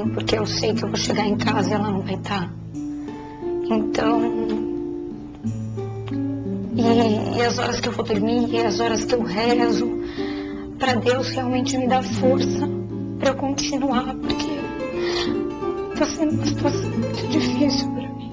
sozinho, porque eu sei que eu vou chegar em casa e ela não vai estar. Então, e as horas que eu vou dormir, e as horas que eu rezo, para Deus realmente me dar força para eu continuar, porque está sendo uma situação muito difícil para mim.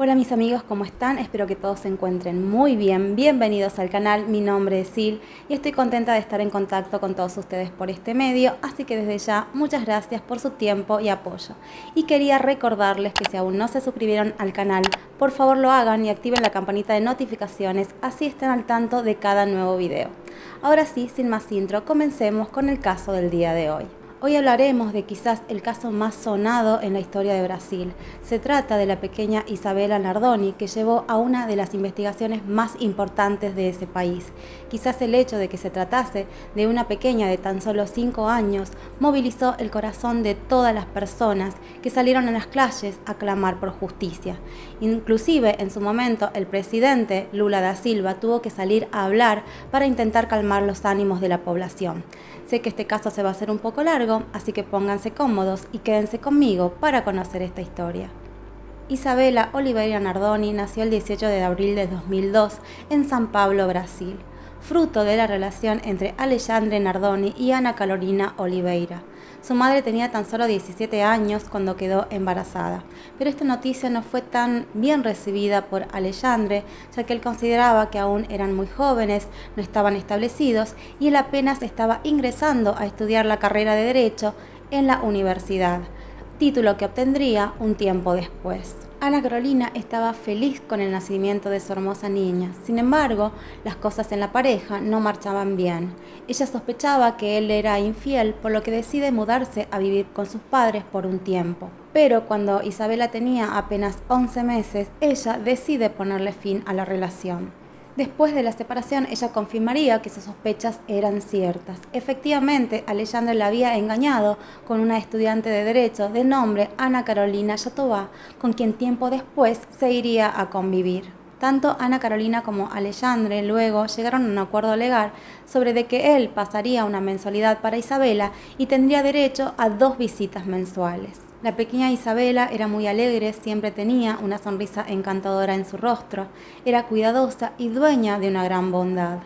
Hola mis amigos, ¿cómo están? Espero que todos se encuentren muy bien. Bienvenidos al canal, mi nombre es Sil y estoy contenta de estar en contacto con todos ustedes por este medio, así que desde ya muchas gracias por su tiempo y apoyo. Y quería recordarles que si aún no se suscribieron al canal, por favor lo hagan y activen la campanita de notificaciones, así estén al tanto de cada nuevo video. Ahora sí, sin más intro, comencemos con el caso del día de hoy. Hoy hablaremos de quizás el caso más sonado en la historia de Brasil. Se trata de la pequeña Isabela Nardoni, que llevó a una de las investigaciones más importantes de ese país. Quizás el hecho de que se tratase de una pequeña de tan solo 5 años movilizó el corazón de todas las personas que salieron a las calles a clamar por justicia. Inclusive en su momento el presidente Lula da Silva tuvo que salir a hablar para intentar calmar los ánimos de la población. Sé que este caso se va a hacer un poco largo, así que pónganse cómodos y quédense conmigo para conocer esta historia. Isabela Oliveira Nardoni nació el 18 de abril de 2002 en São Paulo, Brasil, fruto de la relación entre Alexandre Nardoni y Ana Carolina Oliveira. Su madre tenía tan solo 17 años cuando quedó embarazada, pero esta noticia no fue tan bien recibida por Alexandre, ya que él consideraba que aún eran muy jóvenes, no estaban establecidos y él apenas estaba ingresando a estudiar la carrera de Derecho en la universidad, título que obtendría un tiempo después. Ana Carolina estaba feliz con el nacimiento de su hermosa niña. Sin embargo, las cosas en la pareja no marchaban bien. Ella sospechaba que él era infiel, por lo que decide mudarse a vivir con sus padres por un tiempo. Pero cuando Isabela tenía apenas 11 meses, ella decide ponerle fin a la relación. Después de la separación, ella confirmaría que sus sospechas eran ciertas. Efectivamente, Alexandre la había engañado con una estudiante de Derecho de nombre Ana Carolina Jatobá, con quien tiempo después se iría a convivir. Tanto Ana Carolina como Alexandre luego llegaron a un acuerdo legal sobre de que él pasaría una mensualidad para Isabela y tendría derecho a 2 visitas mensuales. La pequeña Isabela era muy alegre, siempre tenía una sonrisa encantadora en su rostro, era cuidadosa y dueña de una gran bondad.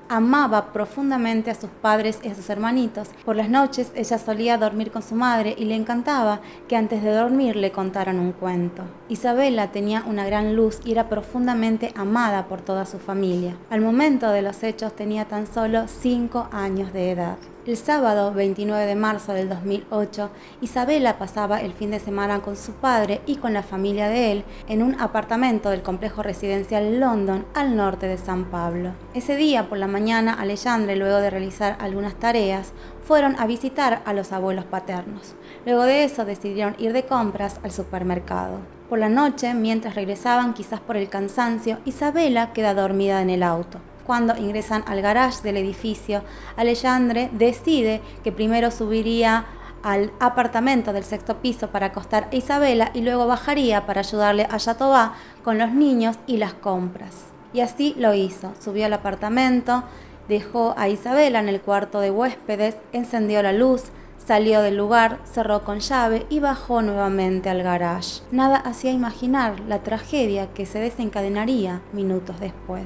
Amaba profundamente a sus padres y a sus hermanitos. Por las noches ella solía dormir con su madre y le encantaba que antes de dormir le contaran un cuento. Isabela tenía una gran luz y era profundamente amada por toda su familia. Al momento de los hechos tenía tan solo 5 años de edad. El sábado 29 de marzo del 2008, Isabela pasaba el fin de semana con su padre y con la familia de él en un apartamento del complejo residencial London al norte de San Pablo. Ese día por la mañana, Alexandre, luego de realizar algunas tareas, fueron a visitar a los abuelos paternos. Luego de eso decidieron ir de compras al supermercado. Por la noche, mientras regresaban, quizás por el cansancio, Isabela queda dormida en el auto. Cuando ingresan al garage del edificio, Alexandre decide que primero subiría al apartamento del 6º piso para acostar a Isabela y luego bajaría para ayudarle a Jatobá con los niños y las compras. Y así lo hizo, subió al apartamento, dejó a Isabela en el cuarto de huéspedes, encendió la luz, salió del lugar, cerró con llave y bajó nuevamente al garage. Nada hacía imaginar la tragedia que se desencadenaría minutos después.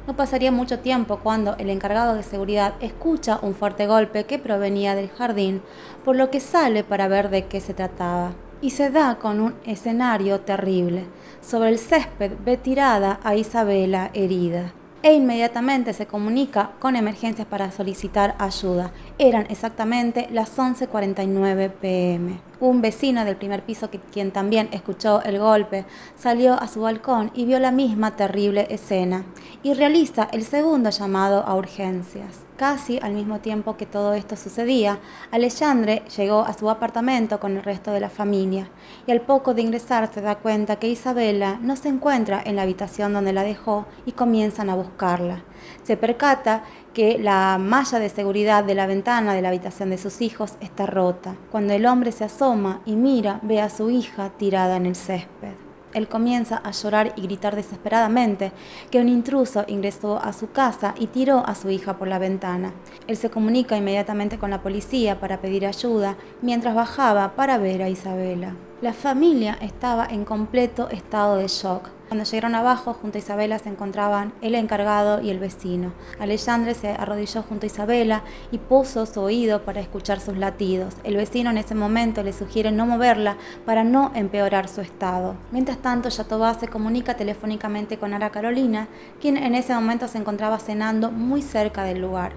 No pasaría mucho tiempo cuando el encargado de seguridad escucha un fuerte golpe que provenía del jardín, por lo que sale para ver de qué se trataba. Y se da con un escenario terrible. Sobre el césped ve tirada a Isabela herida. E inmediatamente se comunica con emergencias para solicitar ayuda. Eran exactamente las 11:49 p.m. Un vecino del primer piso, quien también escuchó el golpe, salió a su balcón y vio la misma terrible escena y realiza el segundo llamado a urgencias. Casi al mismo tiempo que todo esto sucedía, Alexandre llegó a su apartamento con el resto de la familia y al poco de ingresar se da cuenta que Isabela no se encuentra en la habitación donde la dejó y comienzan a buscarla. Se percata que la malla de seguridad de la ventana de la habitación de sus hijos está rota. Cuando el hombre se asoma y mira, ve a su hija tirada en el césped. Él comienza a llorar y gritar desesperadamente que un intruso ingresó a su casa y tiró a su hija por la ventana. Él se comunica inmediatamente con la policía para pedir ayuda mientras bajaba para ver a Isabela. La familia estaba en completo estado de shock. Cuando llegaron abajo, junto a Isabela se encontraban el encargado y el vecino. Alexandre se arrodilló junto a Isabela y puso su oído para escuchar sus latidos. El vecino en ese momento le sugiere no moverla para no empeorar su estado. Mientras tanto, Jatobá se comunica telefónicamente con Ana Carolina, quien en ese momento se encontraba cenando muy cerca del lugar.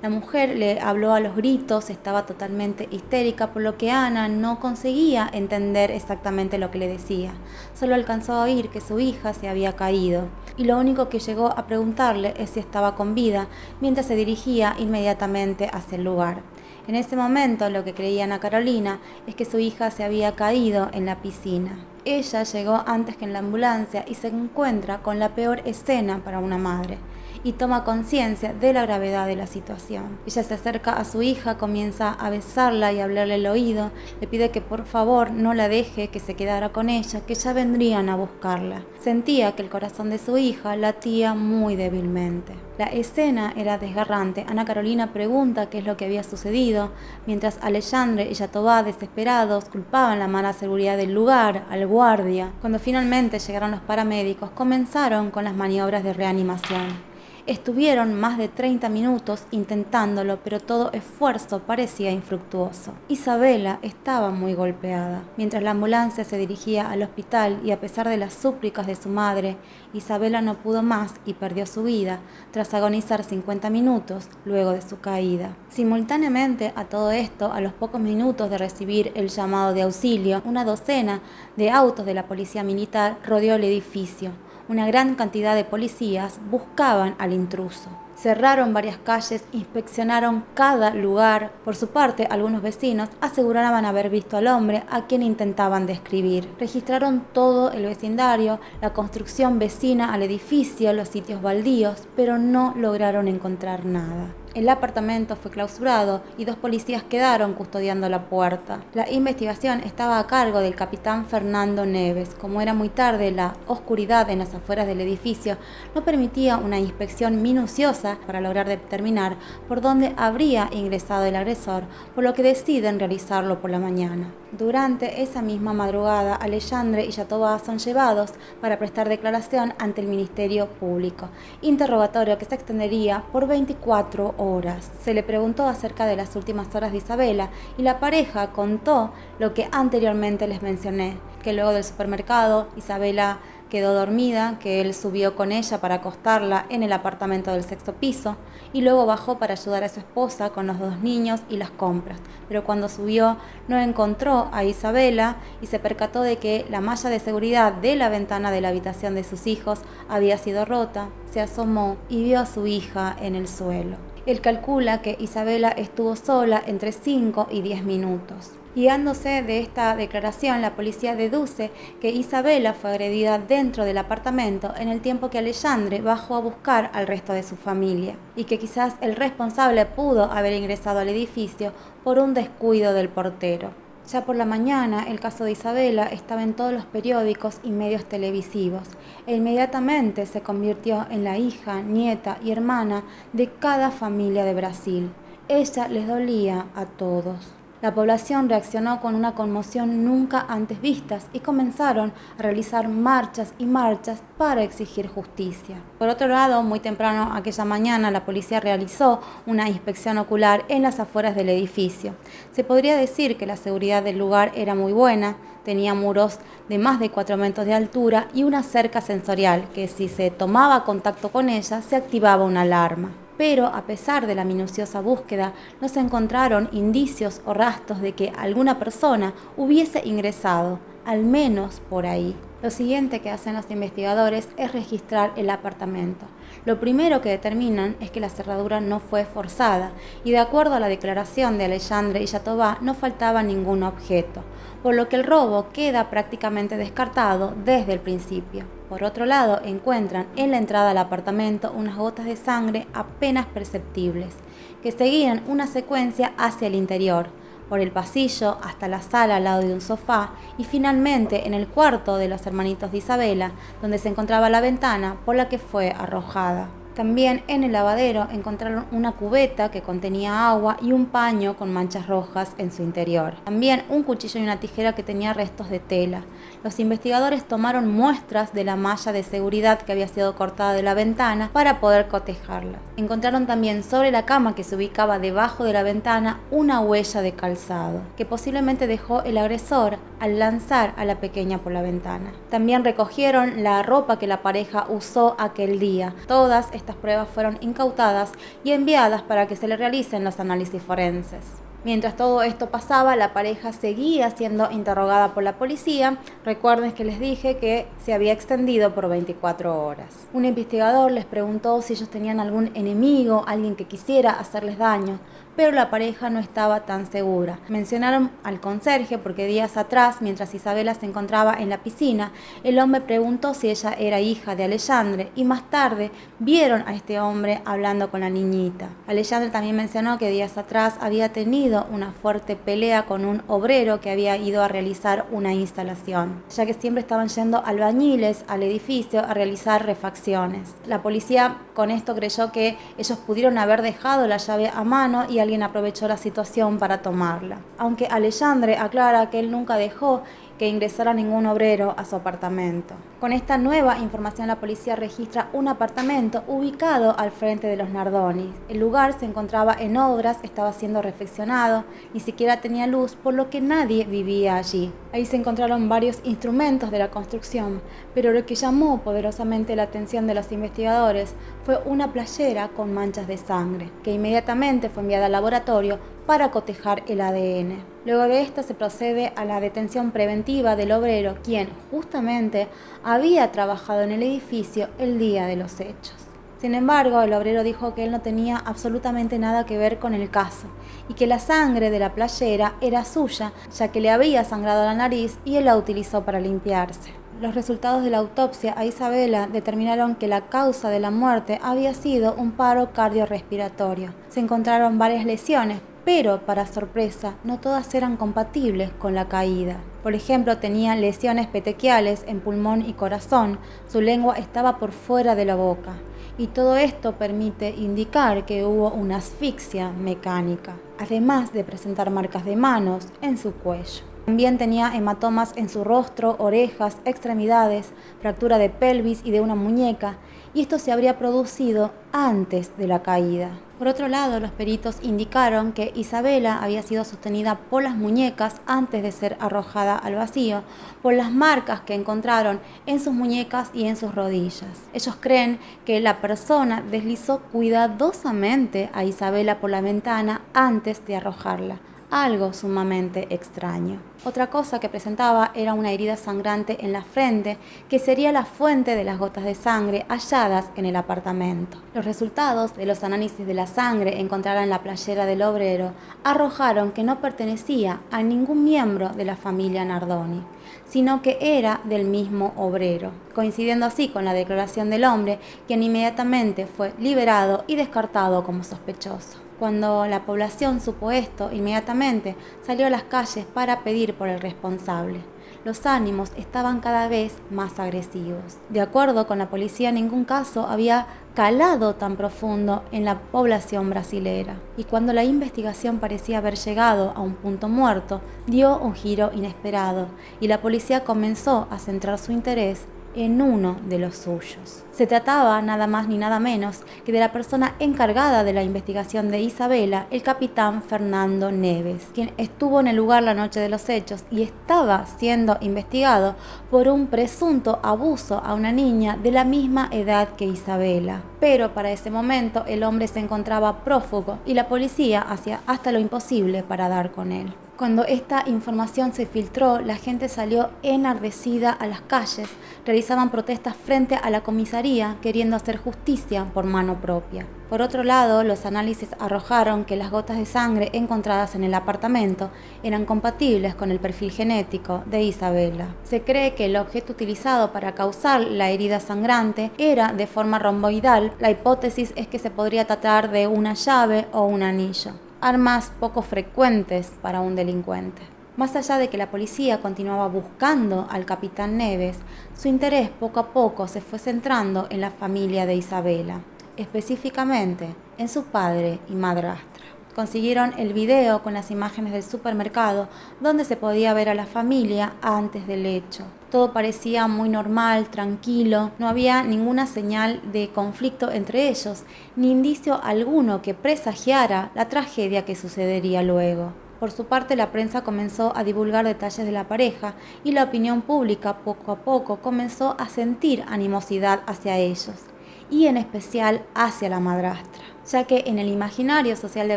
La mujer le habló a los gritos, estaba totalmente histérica, por lo que Ana no conseguía entender exactamente lo que le decía. Solo alcanzó a oír que su hija se había caído, y lo único que llegó a preguntarle es si estaba con vida, mientras se dirigía inmediatamente hacia el lugar. En ese momento, lo que creía Ana Carolina es que su hija se había caído en la piscina. Ella llegó antes que en la ambulancia y se encuentra con la peor escena para una madre, y toma conciencia de la gravedad de la situación. Ella se acerca a su hija, comienza a besarla y a hablarle el oído, le pide que por favor no la deje, que se quedara con ella, que ya vendrían a buscarla. Sentía que el corazón de su hija latía muy débilmente. La escena era desgarrante. Ana Carolina pregunta qué es lo que había sucedido, mientras Alexandre y Jatobá, desesperados, culpaban la mala seguridad del lugar, al guardia. Cuando finalmente llegaron los paramédicos, comenzaron con las maniobras de reanimación. Estuvieron más de 30 minutos intentándolo, pero todo esfuerzo parecía infructuoso. Isabela estaba muy golpeada. Mientras la ambulancia se dirigía al hospital y a pesar de las súplicas de su madre, Isabela no pudo más y perdió su vida tras agonizar 50 minutos luego de su caída. Simultáneamente a todo esto, a los pocos minutos de recibir el llamado de auxilio, una docena de autos de la policía militar rodeó el edificio. Una gran cantidad de policías buscaban al intruso. Cerraron varias calles, inspeccionaron cada lugar. Por su parte, algunos vecinos aseguraban haber visto al hombre a quien intentaban describir. Registraron todo el vecindario, la construcción vecina al edificio, los sitios baldíos, pero no lograron encontrar nada. El apartamento fue clausurado y 2 policías quedaron custodiando la puerta. La investigación estaba a cargo del capitán Fernando Neves. Como era muy tarde, la oscuridad en las afueras del edificio no permitía una inspección minuciosa para lograr determinar por dónde habría ingresado el agresor, por lo que deciden realizarlo por la mañana. Durante esa misma madrugada, Alexandre y Jatobá son llevados para prestar declaración ante el Ministerio Público, interrogatorio que se extendería por 24 horas. Se le preguntó acerca de las últimas horas de Isabela y la pareja contó lo que anteriormente les mencioné, que luego del supermercado Isabela quedó dormida, que él subió con ella para acostarla en el apartamento del 6º piso y luego bajó para ayudar a su esposa con los 2 niños y las compras. Pero cuando subió no encontró a Isabela y se percató de que la malla de seguridad de la ventana de la habitación de sus hijos había sido rota. Se asomó y vio a su hija en el suelo. Él calcula que Isabela estuvo sola entre 5 y 10 minutos. Guiándose de esta declaración, la policía deduce que Isabela fue agredida dentro del apartamento en el tiempo que Alexandre bajó a buscar al resto de su familia y que quizás el responsable pudo haber ingresado al edificio por un descuido del portero. Ya por la mañana, el caso de Isabela estaba en todos los periódicos y medios televisivos e inmediatamente se convirtió en la hija, nieta y hermana de cada familia de Brasil. Ella les dolía a todos. La población reaccionó con una conmoción nunca antes vistas y comenzaron a realizar marchas y marchas para exigir justicia. Por otro lado, muy temprano aquella mañana, la policía realizó una inspección ocular en las afueras del edificio. Se podría decir que la seguridad del lugar era muy buena, tenía muros de más de 4 metros de altura y una cerca sensorial que si se tomaba contacto con ella se activaba una alarma. Pero a pesar de la minuciosa búsqueda, no se encontraron indicios o rastros de que alguna persona hubiese ingresado, al menos por ahí. Lo siguiente que hacen los investigadores es registrar el apartamento. Lo primero que determinan es que la cerradura no fue forzada y de acuerdo a la declaración de Alexandre y Jatobá no faltaba ningún objeto, por lo que el robo queda prácticamente descartado desde el principio. Por otro lado, encuentran en la entrada al apartamento unas gotas de sangre apenas perceptibles, que seguían una secuencia hacia el interior, por el pasillo hasta la sala al lado de un sofá y finalmente en el cuarto de los hermanitos de Isabela, donde se encontraba la ventana por la que fue arrojada. También en el lavadero encontraron una cubeta que contenía agua y un paño con manchas rojas en su interior. También un cuchillo y una tijera que tenía restos de tela. Los investigadores tomaron muestras de la malla de seguridad que había sido cortada de la ventana para poder cotejarla. Encontraron también sobre la cama que se ubicaba debajo de la ventana una huella de calzado que posiblemente dejó el agresor al lanzar a la pequeña por la ventana. También recogieron la ropa que la pareja usó aquel día. Todas estas pruebas fueron incautadas y enviadas para que se le realicen los análisis forenses. Mientras todo esto pasaba, la pareja seguía siendo interrogada por la policía. Recuerden que les dije que se había extendido por 24 horas. Un investigador les preguntó si ellos tenían algún enemigo, alguien que quisiera hacerles daño, pero la pareja no estaba tan segura. Mencionaron al conserje porque días atrás, mientras Isabela se encontraba en la piscina, el hombre preguntó si ella era hija de Alexandre y más tarde vieron a este hombre hablando con la niñita. Alexandre también mencionó que días atrás había tenido una fuerte pelea con un obrero que había ido a realizar una instalación, ya que siempre estaban yendo albañiles al edificio a realizar refacciones. La policía con esto creyó que ellos pudieron haber dejado la llave a mano y alguien aprovechó la situación para tomarla. Aunque Alexandre aclara que él nunca dejó que ingresara ningún obrero a su apartamento. Con esta nueva información la policía registra un apartamento ubicado al frente de los Nardoni. El lugar se encontraba en obras, estaba siendo refaccionado, ni siquiera tenía luz, por lo que nadie vivía allí. Ahí se encontraron varios instrumentos de la construcción, pero lo que llamó poderosamente la atención de los investigadores fue una playera con manchas de sangre, que inmediatamente fue enviada al laboratorio para cotejar el ADN. Luego de esto se procede a la detención preventiva del obrero, quien justamente había trabajado en el edificio el día de los hechos. Sin embargo, el obrero dijo que él no tenía absolutamente nada que ver con el caso y que la sangre de la playera era suya, ya que le había sangrado la nariz y él la utilizó para limpiarse. Los resultados de la autopsia a Isabela determinaron que la causa de la muerte había sido un paro cardiorrespiratorio. Se encontraron varias lesiones, pero para sorpresa no todas eran compatibles con la caída. Por ejemplo, tenía lesiones petequiales en pulmón y corazón, su lengua estaba por fuera de la boca y todo esto permite indicar que hubo una asfixia mecánica, además de presentar marcas de manos en su cuello. También tenía hematomas en su rostro, orejas, extremidades, fractura de pelvis y de una muñeca, y esto se habría producido antes de la caída. Por otro lado, los peritos indicaron que Isabela había sido sostenida por las muñecas antes de ser arrojada al vacío, por las marcas que encontraron en sus muñecas y en sus rodillas. Ellos creen que la persona deslizó cuidadosamente a Isabela por la ventana antes de arrojarla. Algo sumamente extraño. Otra cosa que presentaba era una herida sangrante en la frente, que sería la fuente de las gotas de sangre halladas en el apartamento. Los resultados de los análisis de la sangre encontrada en la playera del obrero arrojaron que no pertenecía a ningún miembro de la familia Nardoni, sino que era del mismo obrero, coincidiendo así con la declaración del hombre, quien inmediatamente fue liberado y descartado como sospechoso. Cuando la población supo esto, inmediatamente salió a las calles para pedir por el responsable. Los ánimos estaban cada vez más agresivos. De acuerdo con la policía, ningún caso había calado tan profundo en la población brasilera. Y cuando la investigación parecía haber llegado a un punto muerto, dio un giro inesperado y la policía comenzó a centrar su interés en uno de los suyos. Se trataba nada más ni nada menos que de la persona encargada de la investigación de Isabela, el capitán Fernando Neves, quien estuvo en el lugar la noche de los hechos y estaba siendo investigado por un presunto abuso a una niña de la misma edad que Isabela. Pero para ese momento el hombre se encontraba prófugo y la policía hacía hasta lo imposible para dar con él. Cuando esta información se filtró, la gente salió enardecida a las calles, realizaban protestas frente a la comisaría queriendo hacer justicia por mano propia. Por otro lado, los análisis arrojaron que las gotas de sangre encontradas en el apartamento eran compatibles con el perfil genético de Isabela. Se cree que el objeto utilizado para causar la herida sangrante era de forma romboidal. La hipótesis es que se podría tratar de una llave o un anillo. armas poco frecuentes para un delincuente. Más allá de que la policía continuaba buscando al capitán Neves, su interés poco a poco se fue centrando en la familia de Isabela, específicamente en su padre y madrastra. Consiguieron el video con las imágenes del supermercado donde se podía ver a la familia antes del hecho. Todo parecía muy normal, tranquilo, no había ninguna señal de conflicto entre ellos, ni indicio alguno que presagiara la tragedia que sucedería luego. Por su parte, la prensa comenzó a divulgar detalles de la pareja y la opinión pública poco a poco comenzó a sentir animosidad hacia ellos, y en especial hacia la madrastra, ya que en el imaginario social de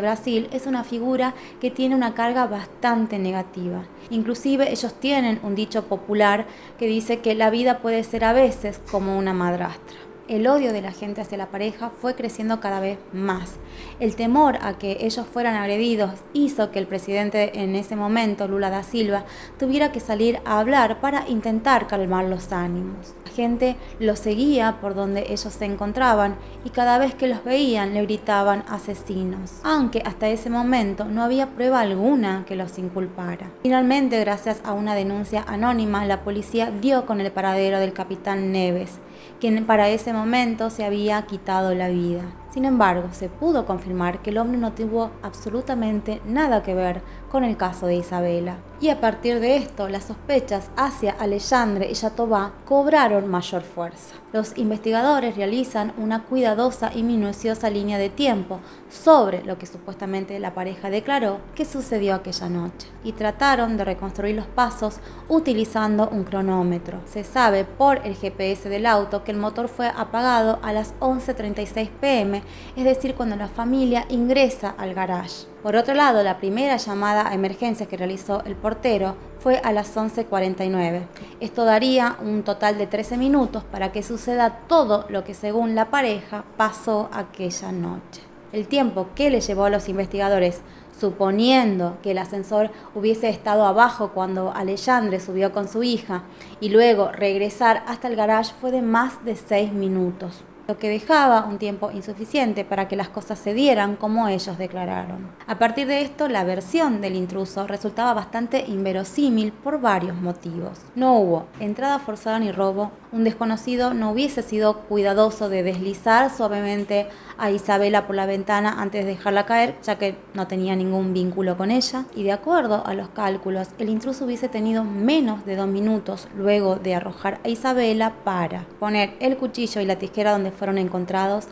Brasil es una figura que tiene una carga bastante negativa. Inclusive ellos tienen un dicho popular que dice que la vida puede ser a veces como una madrastra. El odio de la gente hacia la pareja fue creciendo cada vez más. El temor a que ellos fueran agredidos hizo que el presidente en ese momento, Lula da Silva, tuviera que salir a hablar para intentar calmar los ánimos. La gente los seguía por donde ellos se encontraban y cada vez que los veían le gritaban asesinos, aunque hasta ese momento no había prueba alguna que los inculpara. Finalmente, gracias a una denuncia anónima, la policía dio con el paradero del capitán Neves, quien para ese momento se había quitado la vida. Sin embargo, se pudo confirmar que el hombre no tuvo absolutamente nada que ver con el caso de Isabela. Y a partir de esto, las sospechas hacia Alexandre y Jatobá cobraron mayor fuerza. Los investigadores realizan una cuidadosa y minuciosa línea de tiempo sobre lo que supuestamente la pareja declaró que sucedió aquella noche y trataron de reconstruir los pasos utilizando un cronómetro. Se sabe por el GPS del auto que el motor fue apagado a las 11:36 p.m., es decir, cuando la familia ingresa al garage. Por otro lado, la primera llamada a emergencias que realizó el portero fue a las 11:49. Esto daría un total de 13 minutos para que suceda todo lo que, según la pareja, pasó aquella noche. El tiempo que le llevó a los investigadores, suponiendo que el ascensor hubiese estado abajo cuando Alexandre subió con su hija y luego regresar hasta el garage, fue de más de 6 minutos. Lo que dejaba un tiempo insuficiente para que las cosas se dieran como ellos declararon. A partir de esto, la versión del intruso resultaba bastante inverosímil por varios motivos. No hubo entrada forzada ni robo. Un desconocido no hubiese sido cuidadoso de deslizar suavemente a Isabela por la ventana antes de dejarla caer, ya que no tenía ningún vínculo con ella. Y de acuerdo a los cálculos, el intruso hubiese tenido menos de 2 minutos luego de arrojar a Isabela para poner el cuchillo y la tijera donde fueron encontrados,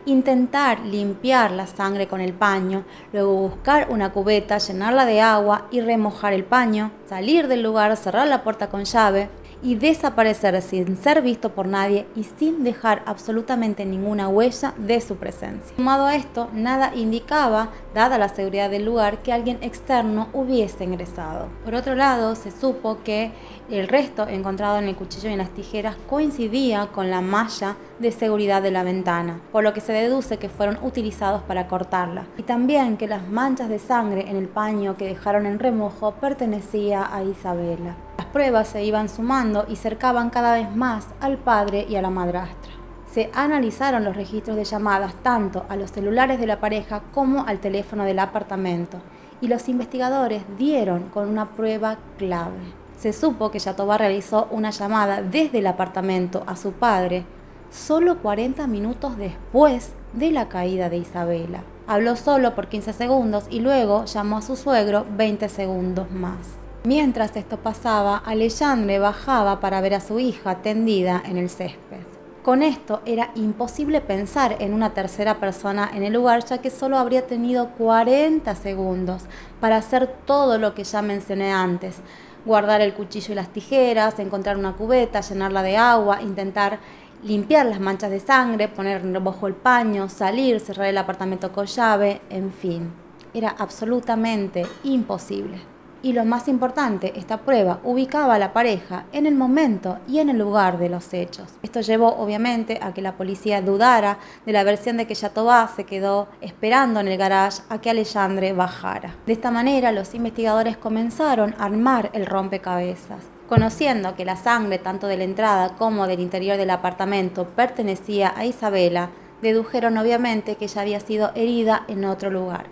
intentar limpiar la sangre con el paño, luego buscar una cubeta, llenarla de agua y remojar el paño, salir del lugar, cerrar la puerta con llave y desaparecer sin ser visto por nadie y sin dejar absolutamente ninguna huella de su presencia. Sumado a esto, nada indicaba, dada la seguridad del lugar, que alguien externo hubiese ingresado. Por otro lado, se supo que el resto encontrado en el cuchillo y en las tijeras coincidía con la malla de seguridad de la ventana, por lo que se deduce que fueron utilizados para cortarla, y también que las manchas de sangre en el paño que dejaron en remojo pertenecía a Isabela. Las pruebas se iban sumando y cercaban cada vez más al padre y a la madrastra. Se analizaron los registros de llamadas tanto a los celulares de la pareja como al teléfono del apartamento, y los investigadores dieron con una prueba clave. Se supo que Jatobá realizó una llamada desde el apartamento a su padre solo 40 minutos después de la caída de Isabela. Habló solo por 15 segundos y luego llamó a su suegro 20 segundos más. Mientras esto pasaba, Alexandre bajaba para ver a su hija tendida en el césped. Con esto era imposible pensar en una tercera persona en el lugar, ya que solo habría tenido 40 segundos para hacer todo lo que ya mencioné antes: guardar el cuchillo y las tijeras, encontrar una cubeta, llenarla de agua, intentar limpiar las manchas de sangre, poner en remojo el paño, salir, cerrar el apartamento con llave, en fin, era absolutamente imposible. Y lo más importante, esta prueba ubicaba a la pareja en el momento y en el lugar de los hechos. Esto llevó obviamente a que la policía dudara de la versión de que Jatobá se quedó esperando en el garage a que Alexandre bajara. De esta manera, los investigadores comenzaron a armar el rompecabezas. Conociendo que la sangre tanto de la entrada como del interior del apartamento pertenecía a Isabela, dedujeron obviamente que ella había sido herida en otro lugar,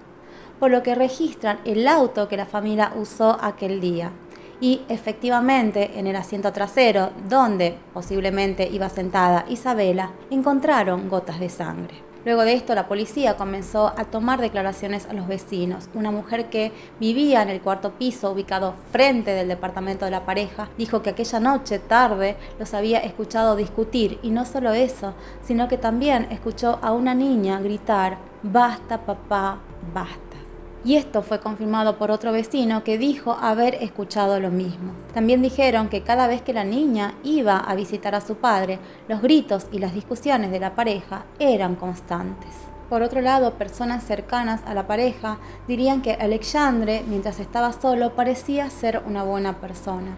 por lo que registran el auto que la familia usó aquel día. Y efectivamente, en el asiento trasero, donde posiblemente iba sentada Isabela, encontraron gotas de sangre. Luego de esto, la policía comenzó a tomar declaraciones a los vecinos. Una mujer que vivía en el cuarto piso, ubicado frente del departamento de la pareja, dijo que aquella noche tarde los había escuchado discutir, y no solo eso, sino que también escuchó a una niña gritar: "Basta, papá, basta". Y esto fue confirmado por otro vecino que dijo haber escuchado lo mismo. También dijeron que cada vez que la niña iba a visitar a su padre, los gritos y las discusiones de la pareja eran constantes. Por otro lado, personas cercanas a la pareja dirían que Alexandre, mientras estaba solo, parecía ser una buena persona,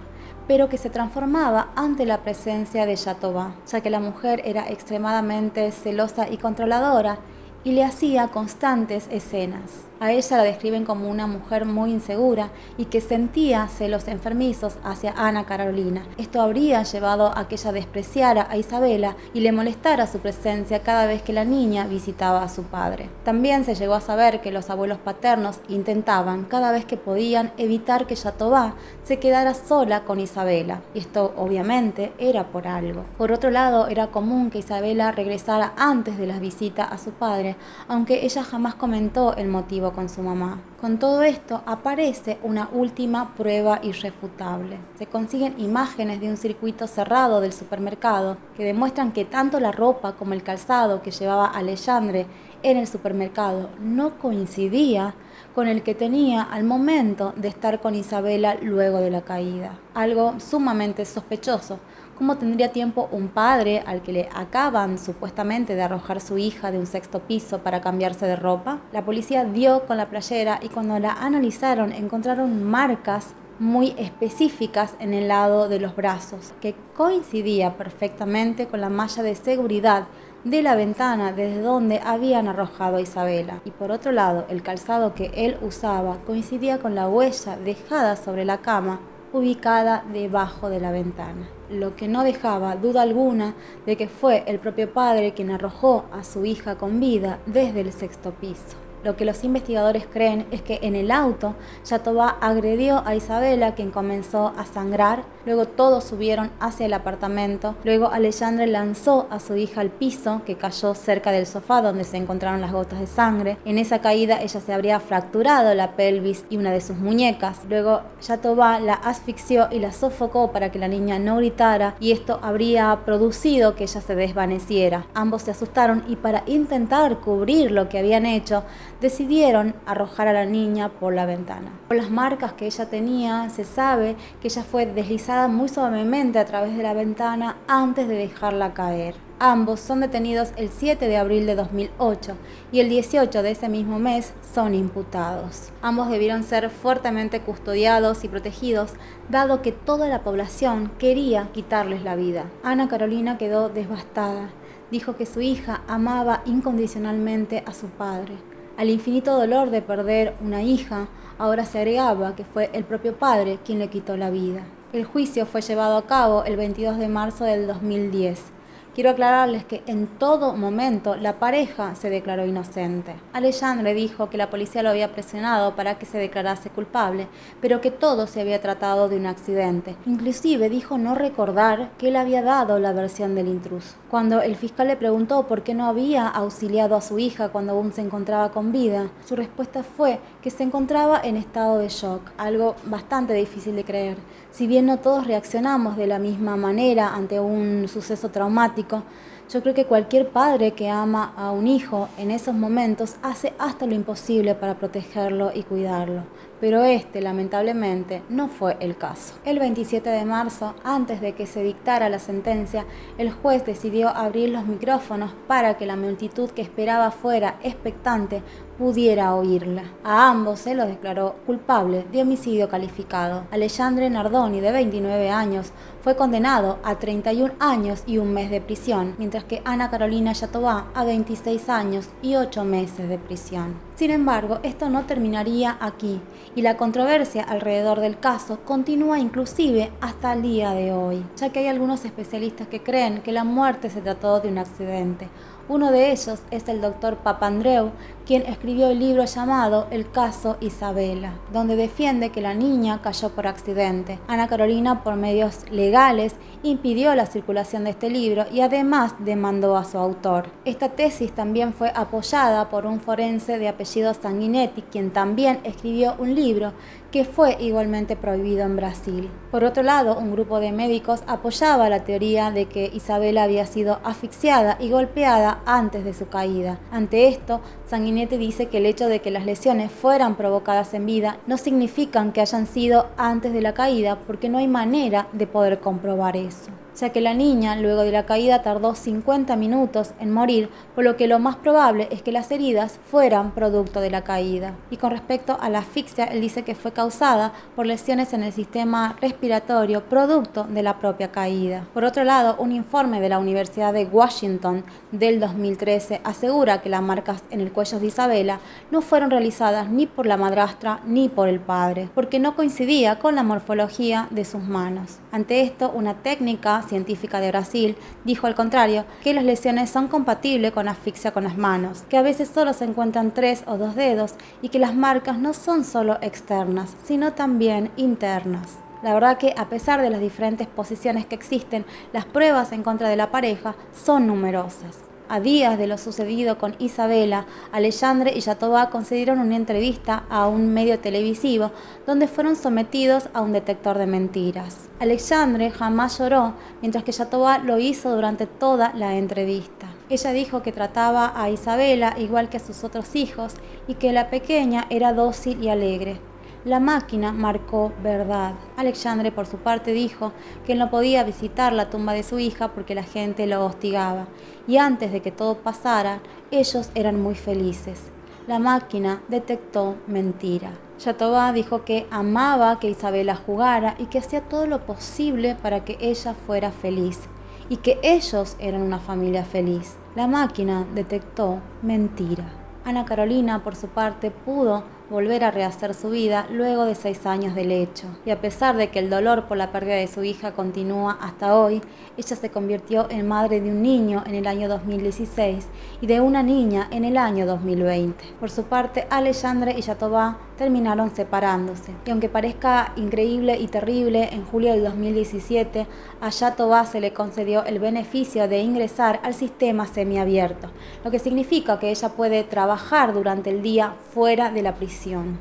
pero que se transformaba ante la presencia de Jatobá, ya que la mujer era extremadamente celosa y controladora y le hacía constantes escenas. A ella la describen como una mujer muy insegura y que sentía celos enfermizos hacia Ana Carolina. Esto habría llevado a que ella despreciara a Isabela y le molestara su presencia cada vez que la niña visitaba a su padre. También se llegó a saber que los abuelos paternos intentaban cada vez que podían evitar que Jatobá se quedara sola con Isabela, y esto obviamente era por algo. Por otro lado, era común que Isabela regresara antes de la visita a su padre, aunque ella jamás comentó el motivo con su mamá. Con todo esto aparece una última prueba irrefutable. Se consiguen imágenes de un circuito cerrado del supermercado que demuestran que tanto la ropa como el calzado que llevaba Alexandre en el supermercado no coincidía con el que tenía al momento de estar con Isabela luego de la caída. Algo sumamente sospechoso. ¿Cómo tendría tiempo un padre al que le acaban supuestamente de arrojar su hija de un sexto piso para cambiarse de ropa? La policía dio con la playera y cuando la analizaron encontraron marcas muy específicas en el lado de los brazos, que coincidía perfectamente con la malla de seguridad de la ventana desde donde habían arrojado a Isabela. Y por otro lado, el calzado que él usaba coincidía con la huella dejada sobre la cama ubicada debajo de la ventana, lo que no dejaba duda alguna de que fue el propio padre quien arrojó a su hija con vida desde el sexto piso. Lo que los investigadores creen es que en el auto, Jatobá agredió a Isabela, quien comenzó a sangrar. Luego todos subieron hacia el apartamento. Luego Alexandre lanzó a su hija al piso, que cayó cerca del sofá donde se encontraron las gotas de sangre. En esa caída ella se habría fracturado la pelvis y una de sus muñecas. Luego Jatobá la asfixió y la sofocó para que la niña no gritara, y esto habría producido que ella se desvaneciera. Ambos se asustaron y para intentar cubrir lo que habían hecho, decidieron arrojar a la niña por la ventana. Por las marcas que ella tenía, se sabe que ella fue deslizada muy suavemente a través de la ventana antes de dejarla caer. Ambos son detenidos el 7 de abril de 2008 y el 18 de ese mismo mes son imputados. Ambos debieron ser fuertemente custodiados y protegidos, dado que toda la población quería quitarles la vida. Ana Carolina quedó devastada. Dijo que su hija amaba incondicionalmente a su padre. Al infinito dolor de perder una hija, ahora se agregaba que fue el propio padre quien le quitó la vida. El juicio fue llevado a cabo el 22 de marzo del 2010. Quiero aclararles que en todo momento la pareja se declaró inocente. Alexandre dijo que la policía lo había presionado para que se declarase culpable, pero que todo se había tratado de un accidente. Inclusive dijo no recordar que él había dado la versión del intruso. Cuando el fiscal le preguntó por qué no había auxiliado a su hija cuando aún se encontraba con vida, su respuesta fue que se encontraba en estado de shock, algo bastante difícil de creer. Si bien no todos reaccionamos de la misma manera ante un suceso traumático, yo creo que cualquier padre que ama a un hijo en esos momentos hace hasta lo imposible para protegerlo y cuidarlo. Pero este, lamentablemente, no fue el caso. El 27 de marzo, antes de que se dictara la sentencia, el juez decidió abrir los micrófonos para que la multitud que esperaba fuera expectante pudiera oírla. A ambos se los declaró culpable de homicidio calificado. Alexandre Nardoni, de 29 años, fue condenado a 31 años y un mes de prisión, mientras que Ana Carolina Jatobá a 26 años y 8 meses de prisión. Sin embargo, esto no terminaría aquí, y la controversia alrededor del caso continúa inclusive hasta el día de hoy, ya que hay algunos especialistas que creen que la muerte se trató de un accidente. Uno de ellos es el doctor Papandreou, quien escribió el libro llamado El caso Isabela, donde defiende que la niña cayó por accidente. Ana Carolina, por medios legales, impidió la circulación de este libro y además demandó a su autor. Esta tesis también fue apoyada por un forense de apellido Sanguinetti, quien también escribió un libro que fue igualmente prohibido en Brasil. Por otro lado, un grupo de médicos apoyaba la teoría de que Isabela había sido asfixiada y golpeada antes de su caída. Ante esto, Sanguinetti dice que el hecho de que las lesiones fueran provocadas en vida no significan que hayan sido antes de la caída, porque no hay manera de poder comprobar eso, ya que la niña luego de la caída tardó 50 minutos en morir, por lo que lo más probable es que las heridas fueran producto de la caída. Y con respecto a la asfixia, él dice que fue causada por lesiones en el sistema respiratorio producto de la propia caída. Por otro lado, un informe de la Universidad de Washington del 2013 asegura que las marcas en el cuello de Isabela no fueron realizadas ni por la madrastra ni por el padre, porque no coincidía con la morfología de sus manos. Ante esto, una técnica científica de Brasil dijo al contrario, que las lesiones son compatibles con asfixia con las manos, que a veces solo se encuentran 3 o 2 dedos y que las marcas no son solo externas, sino también internas. La verdad que a pesar de las diferentes posiciones que existen, las pruebas en contra de la pareja son numerosas. A días de lo sucedido con Isabela, Alexandre y Jatobá concedieron una entrevista a un medio televisivo donde fueron sometidos a un detector de mentiras. Alexandre jamás lloró, mientras que Jatobá lo hizo durante toda la entrevista. Ella dijo que trataba a Isabela igual que a sus otros hijos y que la pequeña era dócil y alegre. La máquina marcó verdad. Alexandre, por su parte, dijo que él no podía visitar la tumba de su hija porque la gente lo hostigaba. Y antes de que todo pasara, ellos eran muy felices. La máquina detectó mentira. Jatobá dijo que amaba que Isabela jugara y que hacía todo lo posible para que ella fuera feliz. Y que ellos eran una familia feliz. La máquina detectó mentira. Ana Carolina, por su parte, pudo volver a rehacer su vida luego de 6 años del hecho. Y a pesar de que el dolor por la pérdida de su hija continúa hasta hoy, ella se convirtió en madre de un niño en el año 2016 y de una niña en el año 2020. Por su parte, Alexandre y Jatobá terminaron separándose. Y aunque parezca increíble y terrible, en julio del 2017 a Jatobá se le concedió el beneficio de ingresar al sistema semiabierto, lo que significa que ella puede trabajar durante el día fuera de la prisión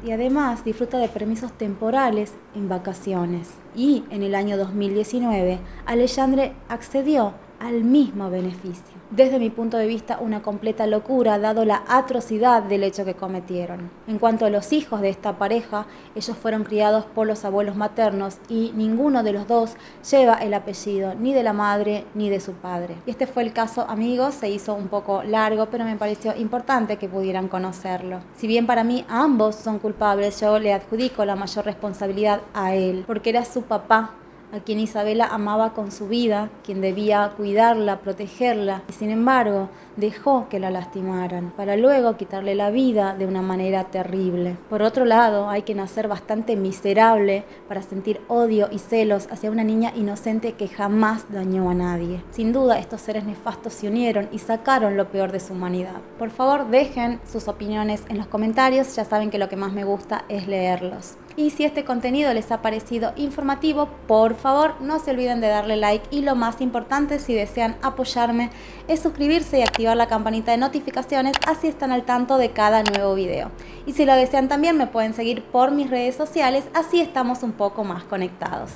y además disfruta de permisos temporales en vacaciones. Y en el año 2019, Alexandre accedió al mismo beneficio. Desde mi punto de vista, una completa locura, dado la atrocidad del hecho que cometieron. En cuanto a los hijos de esta pareja, ellos fueron criados por los abuelos maternos y ninguno de los dos lleva el apellido ni de la madre ni de su padre. Y este fue el caso, amigos, se hizo un poco largo, pero me pareció importante que pudieran conocerlo. Si bien para mí ambos son culpables, yo le adjudico la mayor responsabilidad a él, porque era su papá, a quien Isabela amaba con su vida, quien debía cuidarla, protegerla, y sin embargo dejó que la lastimaran, para luego quitarle la vida de una manera terrible. Por otro lado, hay que nacer bastante miserable para sentir odio y celos hacia una niña inocente que jamás dañó a nadie. Sin duda, estos seres nefastos se unieron y sacaron lo peor de su humanidad. Por favor, dejen sus opiniones en los comentarios, ya saben que lo que más me gusta es leerlos. Y si este contenido les ha parecido informativo, por favor no se olviden de darle like y lo más importante, si desean apoyarme, es suscribirse y activar la campanita de notificaciones, así están al tanto de cada nuevo video. Y si lo desean también me pueden seguir por mis redes sociales, así estamos un poco más conectados.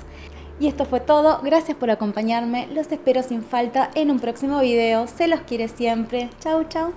Y esto fue todo, gracias por acompañarme, los espero sin falta en un próximo video, se los quiere siempre, chau chau.